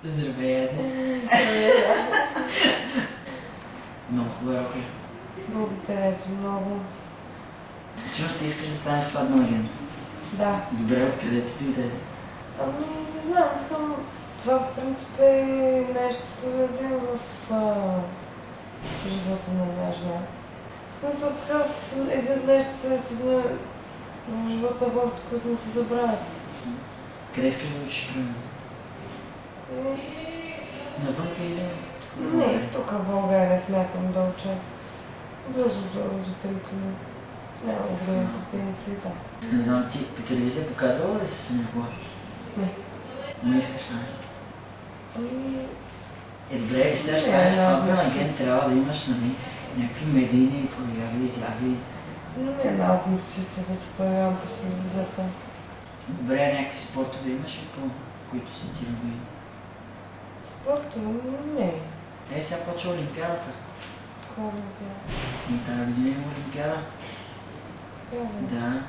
Здравей, Еде. Много хубава роля. Благодаря ти много. Всъщност ти искаш да станеш сватбен агент. Да. Добре, откъде ти дойде? Ами, не знам, искам... Това в принцип е най-щастливия ден в живота на една жена. В смисъл такъв един от най-щастливите дни в живота на хората, които не се забравят. Къде искаш да учиш примерно? Навънка или? Не, тук в България смятам да уча. Близо до родителите ми. Няма големи претенции, да. Не знам, ти по телевизия показвала ли си сами хора? Не. Не искаш, а? Ами... Добре, виж сега ще станеш сватбен агент, трябва да имаш, нали, някакви медийни прояви, изяви. Но ми е една от мечтите да се появявам по телевизията. Добре, някакви спортове имаш ли по които са ти любими? Спортове? Не. Сега почва Олимпиадата. Кой Олимпиада? Тази година има Олимпиада. Така ли? Да.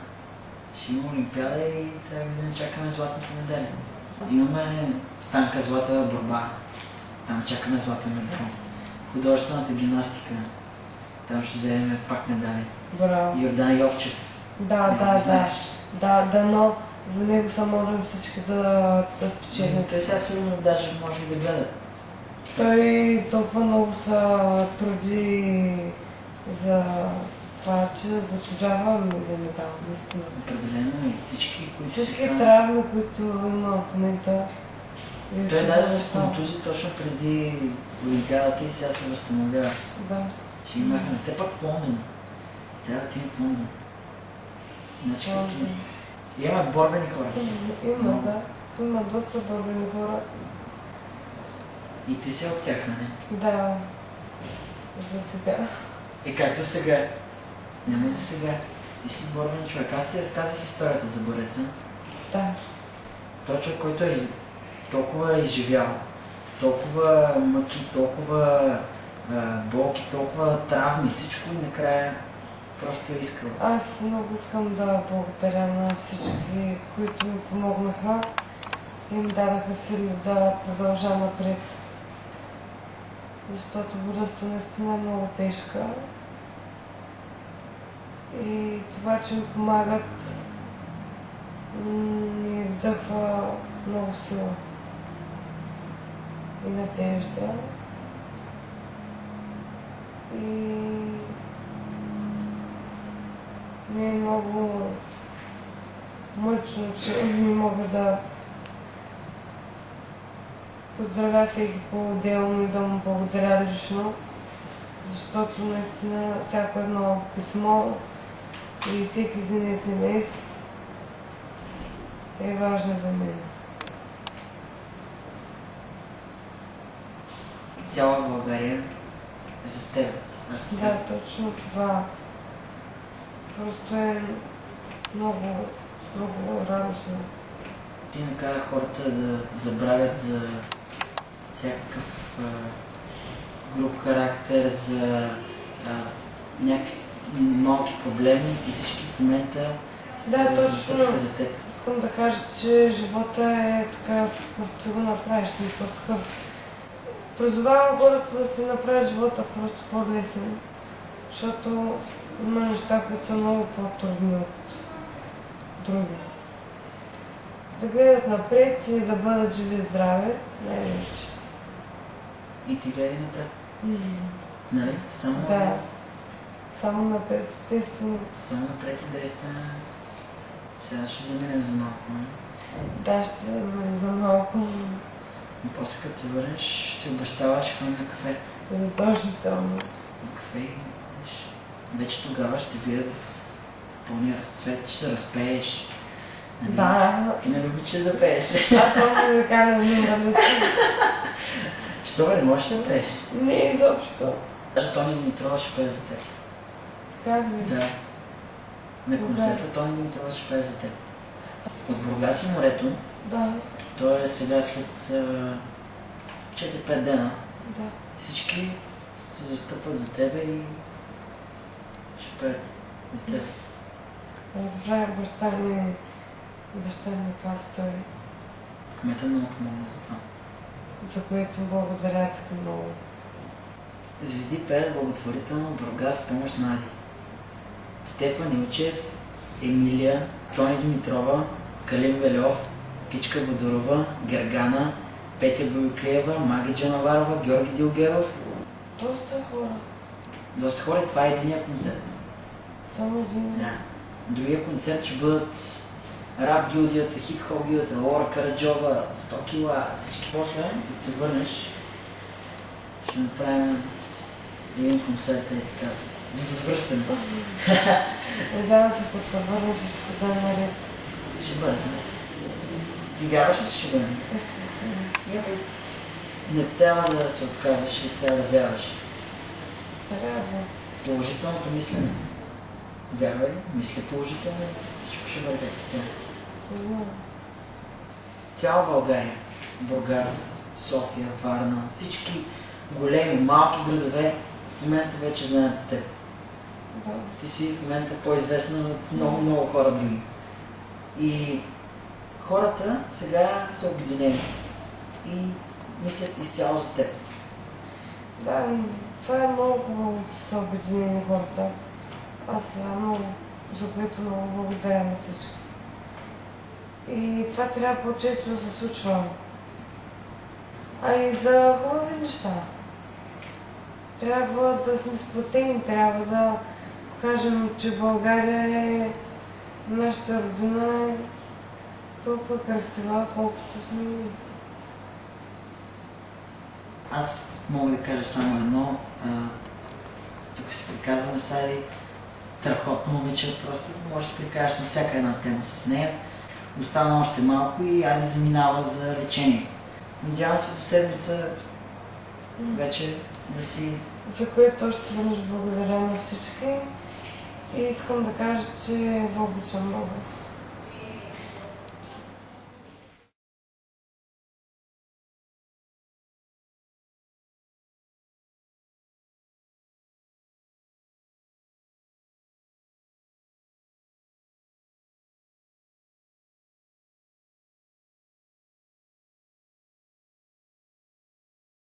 Ще има Олимпиада и тази година чакаме златната медали. Имаме Станка злата борба. Там чакаме златен медал. Художествената гимнастика. Там ще вземем пак медали. Браво. Йордан Йовчев. Да, но за него са молим всички да спечелят. Те сега сигурно даже може да гледат. Той толкова много се труди за това, че заслужава един медал, наистина. Определено всички, които всички травми, които има в момента. Той даже се контузи точно преди Олимпиадата и сега се възстановява. Да. Ще имахме. Те пак в Лондон. Трябва да им в Лондон. Значи като... Имат борбени хора. Има, да. Има доста борбени хора. И ти си от тях, нали? Да. За сега. Как за сега? Няма за сега. Ти си борбен човек. Аз ти разказах историята за бореца. Да. Той човек, който е толкова изживял, толкова мъки, толкова болки, толкова травми, всичко и накрая просто е искал. Аз много искам да благодаря на всички, които ми помогнаха и ми дадаха сили да продължа напред. Защото болестта наистина е много тежка. И това, че ми помагат, ми вдъхва много сила и надежда. И ми е много мъчно, че не мога да поздравя всеки по-отделно и да му благодаря лично, защото наистина всяко едно писмо и всеки един SMS е важен за мен. Цяла България е с теб. Да, точно това. Просто е много, много радостно. Ти накара хората да забравят за всякакъв груб характер, за някакви малки проблеми и всички в момента се застъпиха за теб. Искам да кажа, че живота е такъв, какъвто го направиш, смисъл такъв. Призовавам хората да си направят живота просто по-лесен, защото има неща, които са много по-трудни от други. Да гледат напред и да бъдат живи и здрави, най-вече. И ти гледай напред. Нали? Само... Да. Само напред, естествено. Само напред и действаме. Сега ще заминем за малко, не? Да, ще заминем за малко. И после като се върнеш, си обещаваш, ще ходим на кафе. Задължително. На кафе и вече тогава ще видя в пълния разцвет, ще се разпееш. Нали? Да. Ти не обичаш да пееш. Аз само да карам номерата. Що бе, не можеш да пееш? Не, изобщо. Даже Тони Димитрова ще пее за теб. Така ли? Да. На концерта Тони Димитрова ще пее за теб. От Бургас и морето. Да. То е сега след 4-5 дена. Да. Всички се застъпват за тебе и ще пеят за теб. Разбрах баща ми каза той. Кмета много помогна за това. за което благодаря така много. Звезди пеят благотворително в Бургас с помощ на Ади. Стефан Илчев, Емилия, Тони Димитрова, Калин Велев, Кичка Бодорова, Гергана, Петя Боюклеева, Маги Джанаварова, Георги Дилгеров. Доста хора. Доста хора и това е единия концерт. Само един. Да. Другия концерт ще бъдат рап гилдията, хип-хоп гилдията, Лора Караджова, 100 кила, всички. После, като се върнеш, ще направим един концерт, така, за завръщане. Надявам се, като се върна всичко да е наред. Ще бъде. Ти вярваш ли, че ще бъде? Естествено. Не трябва да се отказваш и трябва да вярваш. Трябва. Положителното мислене. Вярвай, мисли положително, всичко ще бъде така. Цяла България, Бургас, София, Варна, всички големи, малки градове в момента вече знаят за теб. Да. Ти си в момента по-известна от много хора други. И хората сега са обединени и мислят изцяло за теб. Да, това е много хубаво, че са обединени хората. Аз много, за което много благодаря на всички. И това трябва по-често да се случва. А и за хубави неща. Трябва да сме сплотени, трябва да покажем, че България е нашата родина е толкова красива, колкото сме ние. Аз мога да кажа само едно. Тук се приказваме с Ади. Страхотно момиче, просто можеш да се прикажеш на всяка една тема с нея. Остана още малко и Ади заминава за лечение. Надявам се до седмица вече да си... За което още веднъж благодаря на всички и искам да кажа, че ви обичам много.